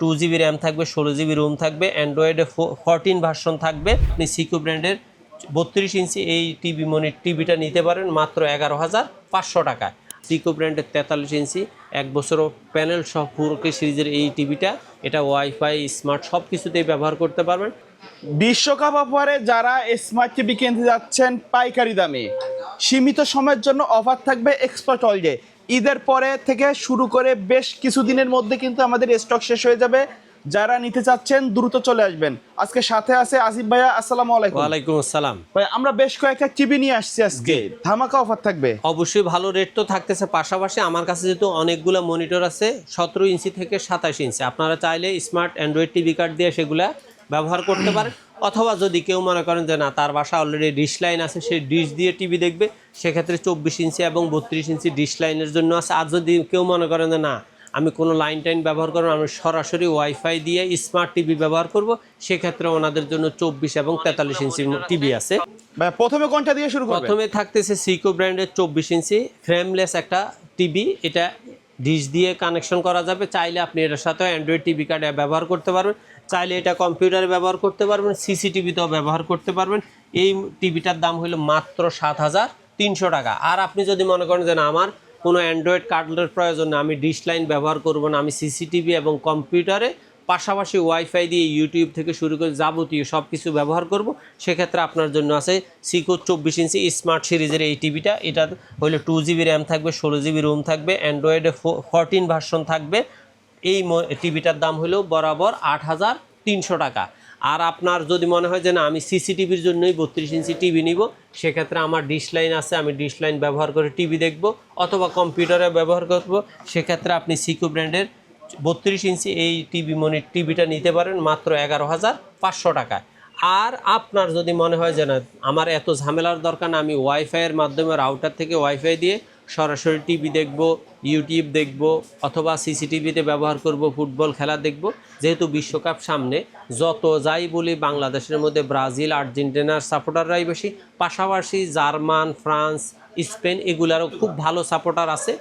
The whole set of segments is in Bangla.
2 GB র্যাম থাকবে, 16 GB রোম থাকবে, অ্যান্ড্রয়েডে 14 ভার্সন থাকবে। আপনি সিকো ব্র্যান্ডের 32 ইঞ্চি এই টিভিটা নিতে পারেন মাত্র 11,500 টাকায়। সিকো ব্র্যান্ডের 43 ইঞ্চি 1 বছরও প্যানেল সহ 4K সিরিজের এই টিভিটা, এটা ওয়াইফাই স্মার্ট সব কিছুতেই ব্যবহার করতে পারবেন। বিশ্বকাপ অফারে যারা স্মার্ট টিভি কিনতে যাচ্ছেন পাইকারি দামে, সীমিত সময়ের জন্য অফার থাকবে এক্সপার্ট অল ডে। ঈদের পরে থেকে শুরু করে বেশ কিছুদিনের মধ্যে কিন্তু আমাদের স্টক শেষ হয়ে যাবে। যারা নিতে চাচ্ছেন দ্রুত চলে আসবেন। আজকে সাথে আছে আসিফ ভাইয়া, আসসালামু আলাইকুম। ওয়ালাইকুম আসসালাম ভাই, আমরা বেশ কয়েকটা টিভি নিয়ে আসছি আজকে, ধামাকা অফার থাকবে। অবশ্যই ভালো রেট তো থাকতেছে, পাশাপাশি আমার কাছে যেহেতু অনেকগুলো মনিটর আছে 17 ইঞ্চি থেকে 27 ইঞ্চি, আপনারা চাইলে স্মার্ট অ্যান্ড্রয়েড টিভি কার্ড দিয়ে সেগুলা ব্যবহার করতে পারেন। অথবা যদি কেউ মনে করেন যে না, তার বাসা অলরেডি ডিশ লাইন আছে, সেই ডিশ দিয়ে টিভি দেখবে, সেক্ষেত্রে 24 ইঞ্চি এবং 32 ইঞ্চি ডিশ লাইনের জন্য আছে। আর যদি কেউ মনে করেন যে না, আমি কোনো লাইন টাইন ব্যবহার করবো, আমি সরাসরি ওয়াইফাই দিয়ে স্মার্ট টিভি ব্যবহার করব, সেক্ষেত্রে ওনাদের জন্য 24 এবং 43 ইঞ্চি টিভি আছে। ভাই, প্রথমে কোনটা দিয়ে শুরু করব? প্রথমে থাকতেছে সিকো ব্র্যান্ডের 24 ইঞ্চি ফ্রেমলেস একটা টিভি। এটা ডিশ দিয়ে কানেকশন করা যাবে, চাইলে আপনি এটার সাথে অ্যান্ড্রয়েড টিভি কার্ডে ব্যবহার করতে পারবেন, চাইলে এটা কম্পিউটারে ব্যবহার করতে পারবেন, সিসিটিভিতেও ব্যবহার করতে পারবেন। এই টিভিটার দাম হলো মাত্র 7,300 টাকা। আর আপনি যদি মনে করেন যে না, আমার কোনো অ্যান্ড্রয়েড কার্ডের প্রয়োজন না, আমি ডিশ লাইন ব্যবহার করব না, আমি সিসিটিভি এবং কম্পিউটারে পাশাপাশি ওয়াইফাই দিয়ে ইউটিউব থেকে শুরু করে যাবতীয় সব কিছু ব্যবহার করব, সেক্ষেত্রে আপনার জন্য আছে সিকো 24 ইঞ্চি স্মার্ট সিরিজের এই টিভিটা। এটা হলো 2 GB র্যাম থাকবে, 16 GB রোম থাকবে, অ্যান্ড্রয়েডে 14 ভার্সন থাকবে। এই টিভিটার দাম হলো বরাবর 8,300 টাকা। আর আপনার যদি মনে হয় যে না, আমি সিসিটিভির জন্যই 32 ইঞ্চি টিভি নিব, সেক্ষেত্রে আমার ডিশ লাইন আছে, আমি ডিশ লাইন ব্যবহার করে টিভি দেখব অথবা কম্পিউটারে ব্যবহার করব, সেক্ষেত্রে আপনি সিকো ব্র্যান্ডের 32 ইঞ্চি এই টিভিটা নিতে পারেন মাত্র 11,500 টাকায়। আর আপনার যদি মনে হয় যে না, আমার এত ঝামেলার দরকার না, আমি ওয়াইফাইয়ের মাধ্যমে রাউটার থেকে ওয়াইফাই দিয়ে সরাসরি টিভি দেখব, ইউটিউব দেখব অথবা সিসিটিভিতে ব্যবহার করব, ফুটবল খেলা দেখব, যেহেতু বিশ্বকাপ সামনে, যত যাই বলি বাংলাদেশের মধ্যে ব্রাজিল আর্জেন্টিনার সাপোর্টাররাই বেশি, পাশাপাশি জার্মান, ফ্রান্স, স্পেন এগুলারও খুব ভালো সাপোর্টার আছে।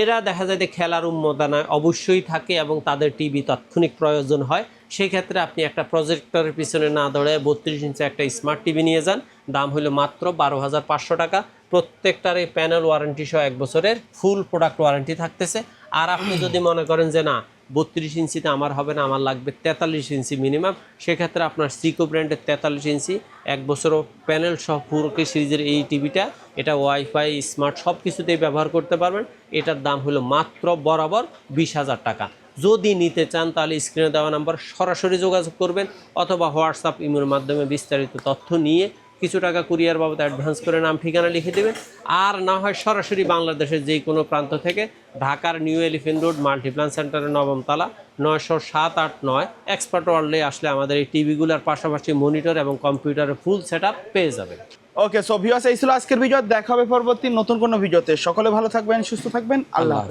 এরা দেখা যায় যে খেলার উন্মাদনায় অবশ্যই থাকে এবং তাদের টিভি তাৎক্ষণিক প্রয়োজন হয়। সেক্ষেত্রে আপনি একটা প্রজেক্টরের পিছনে না দৌড়ে 32 ইঞ্চি একটা স্মার্ট টিভি নিয়ে যান, দাম হলো মাত্র 12,500 টাকা। প্রত্যেকটার এই প্যানেল ওয়ারেন্টি সহ 1 বছরের ফুল প্রোডাক্ট ওয়ারেন্টি থাকতেছে। আর আপনি যদি মনে করেন যে না, 32 ইঞ্চিতে আমার হবে না, আমার লাগবে 43 ইঞ্চি মিনিমাম, সেক্ষেত্রে আপনার সিকো ব্র্যান্ডের 43 ইঞ্চি 1 বছরও প্যানেল সহ 4K সিরিজের এই টিভিটা, এটা ওয়াইফাই স্মার্ট সব কিছুতেই ব্যবহার করতে পারবেন। এটার দাম হলো মাত্র বরাবর 20,000 টাকা। যদি নিতে চান তাহলে স্ক্রিনে দেওয়া নাম্বার সরাসরি যোগাযোগ করবেন অথবা হোয়াটসঅ্যাপ ইমের মাধ্যমে বিস্তারিত তথ্য নিয়ে কিছু টাকা কুরিয়ার বাবদ অ্যাডভান্স করে নাম ঠিকানা লিখে দেবেন। আর না হয় সরাসরি বাংলাদেশের যে কোনো প্রান্ত থেকে ঢাকার নিউ এলিফেন্ট রোড মাল্টিপ্লান সেন্টারের 9ম তলা 90789 এক্সপার্ট ওয়ার্ল্ডে আসলে আমাদের এই টিভিগুলোর পাশাপাশি মনিটর এবং কম্পিউটারের ফুল সেটআপ পেয়ে যাবেন। ওকে, সো ভিউয়ার্স, এই ছিল আজকের ভিডিও। দেখা হবে পরবর্তী নতুন কোনো ভিডিওতে। সকলে ভালো থাকবেন, সুস্থ থাকবেন, আল্লাহ হাফেজ।